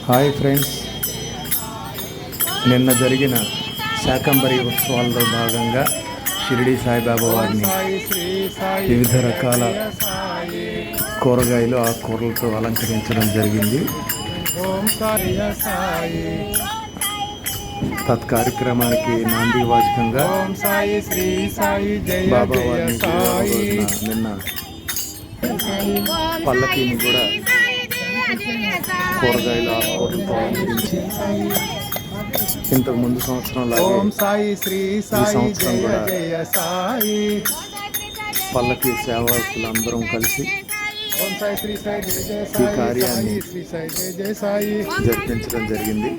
Hi friends, నిన్న జరిగిన శాకంబరి ఉత్సవాల్లో భాగంగా షిరిడి సాయిబాబా వారిని వివిధ రకాల కూరగాయలు ఆకుకూరలతో అలంకరించడం జరిగింది. తత్కార్యక్రమానికి నాంది వాచకంగా బాబా వారిని నిన్న పల్లకీని కూడా కూరగాయలు ఆకుకూరలతో అలంకరించి ఇంతకు ముందు సంవత్సరం లాగే ఈ సంవత్సరం కూడా పల్లకి సేవకులందరం కలిసి ఈ కార్యాన్ని జరిపించడం జరిగింది.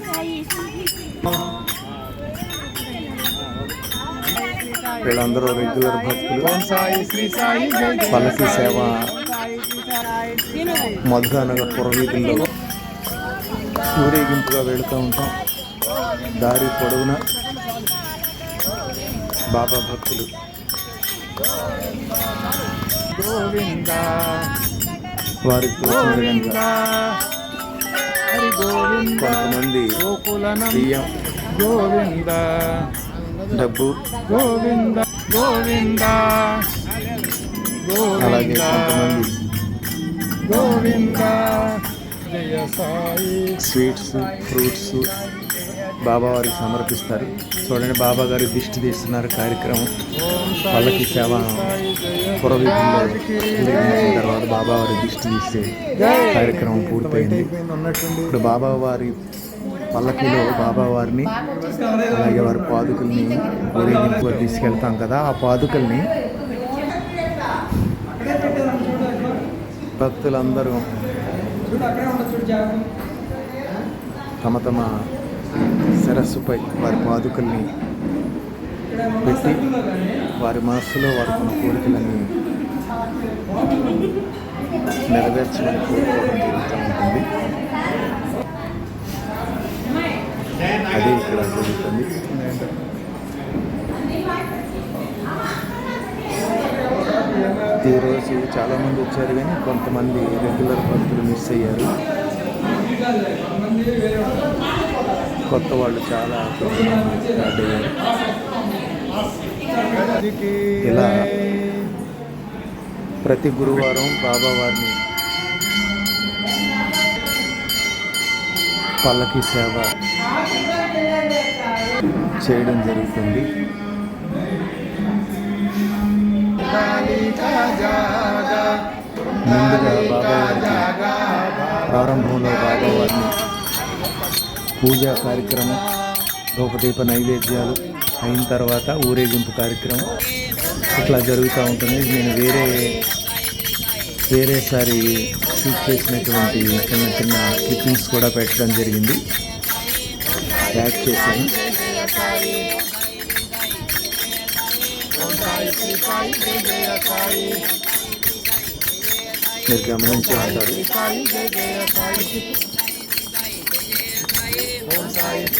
వీళ్ళందరూ రెగ్యులర్ భక్తులు. పల్లకి సేవ మధురానగర్ పురవీధుల్లో ఊరేగింపుగా వెళుతూ ఉంటాం. దారి పొడవున బాబా భక్తులు వారికి తోచిన విధంగా కొంతమంది బియ్యం, డబ్బు, అలాగే కొంతమంది స్వీట్స్, ఫ్రూట్స్ బాబావారికి సమర్పిస్తారు. చూడండి, బాబా గారి దిష్టి తీస్తున్నారు. కార్యక్రమం పల్లకి సేవ పురవీధుల్లో ఊరేగించిన తర్వాత బాబావారి దిష్టి తీసే కార్యక్రమం పూర్తయింది. ఇప్పుడు బాబావారి పల్లకిలో బాబావారిని అలాగే వారి పాదుకల్ని ఊరేగింపు తీసుకెళ్తాం కదా, ఆ పాదుకల్ని భక్తులందరూ తమ తమ శిరస్సుపై వారి పాదుకల్ని పెట్టి వారి మనస్సులో వారికి కోరికలని నెరవేర్చమని కోరుకోవడం జరుగుతూ ఉంటుంది. అదే ఇక్కడ జరుగుతుంది. ఈరోజు చాలామంది వచ్చారు, కానీ కొంతమంది రెగ్యులర్ భక్తులు మిస్ అయ్యారు. కొత్త వాళ్ళు చాలా స్టార్ట్ అయ్యారు. ఇలా ప్రతి గురువారం బాబావారిని పల్లకి సేవ చేయడం జరుగుతుంది. ముందుగా బాబావారికి ప్రారంభంలో బాబావారిని పూజా కార్యక్రమం, ధూపదీప నైవేద్యాలు అయిన తర్వాత ఊరేగింపు కార్యక్రమం ఇట్లా జరుగుతూ ఉంటుంది. నేను వేరేసారి షూట్ చేసినటువంటి చిన్న చిన్న క్లిప్పింగ్స్ కూడా పెట్టడం జరిగింది, యాడ్ చేశాను. మీరు గమనించే ఉంటారు.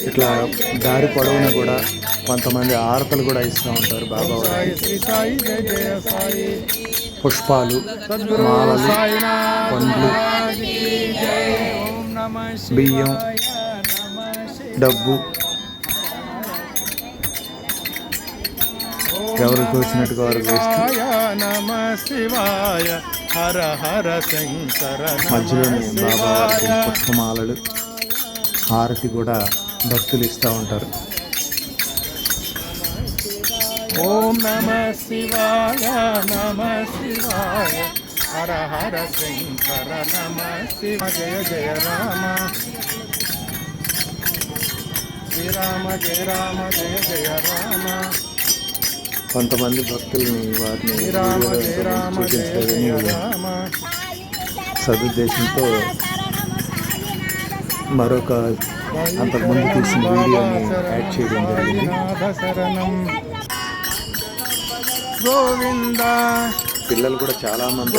ఇట్లా దారి పొడవున కూడా కొంతమంది ఆరతలు కూడా ఇస్తూ ఉంటారు బాబా వారికి. పుష్పాలు, మాలలు, పండ్లు, బియ్యం, డబ్బు ఎవరు తోచినట్టుగా వారు వేస్తూ మధ్యలోని బాబా వారికి పుష్పమాలలు, హారతి కూడా భక్తులు ఇస్తూ ఉంటారు. ఓం నమ శివాయ, నమ శివాయ, హర హర శంకర, నమ శివ, జయ జయ రామ, శ్రీరామ జయ రామ, జయ జయ రామ. కొంతమంది భక్తుల్ని వారిని చూపించలేదని సదుద్దేశంతో మరొక అంతకుముందు తీసిన వీడియోని యాడ్ చేయడం జరిగింది. గోవింద పిల్లలు కూడా చాలా మంది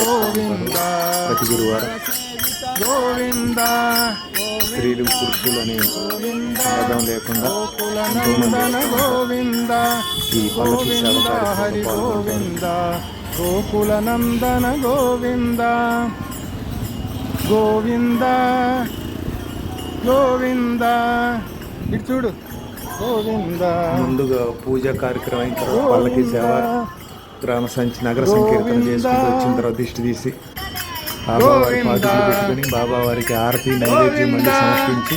ప్రతి గురువారం. గోవింద స్త్రీలు, పురుషులు అనే భేదం లేకుండా గోవింద ఈ పల్లకి సేవ కార్యక్రమంలో పాల్గొంటారు. గోకులనందన గోవింద, గోవింద గోవింద. ఇటు చూడు. గోవింద ముందుగా పూజా కార్యక్రమం అయిన తర్వాత వాళ్ళకి సేవ గ్రామ సంచి నగర సంకీర్తన చేసుకుంటూ వచ్చిన తర్వాత దిష్టి తీసి బాబావారి పాదుకలు పెట్టుకొని బాబావారికి ఆరతి నైవేద్యం మళ్ళీ సమర్పించి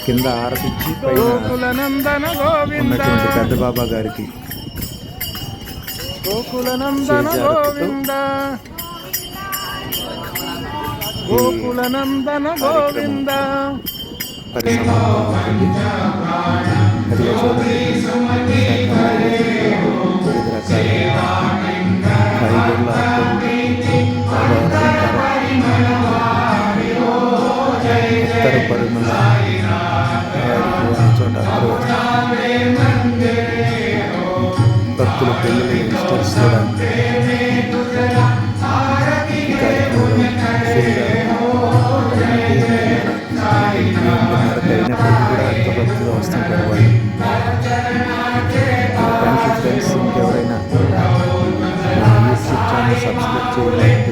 కింద ఆరతిచ్చి పైన గోకులనందన గోవింద. ఉన్నటువంటి పెద్ద బాబా గారికి గోకులనందన గోవింద. గోకులనందన గోవింద. పరిసమాప్తం అవుతుంది. అదిగా చూడండి వివిధ రకాల కాయగూరల ఉత్తర పరుమల చోట అందరూ భక్తుల పెళ్ళిళ్ళు విజిటర్స్ కూడా ఈ కార్యక్రమంలో అయినప్పటికీ కూడా ఎంతో భక్తులు వస్తుంటారు వాళ్ళు. Thank you friends. ఇంకెవరైనా నా యూట్యూబ్ ఛానల్ సబ్స్క్రైబ్ చేయాలంటే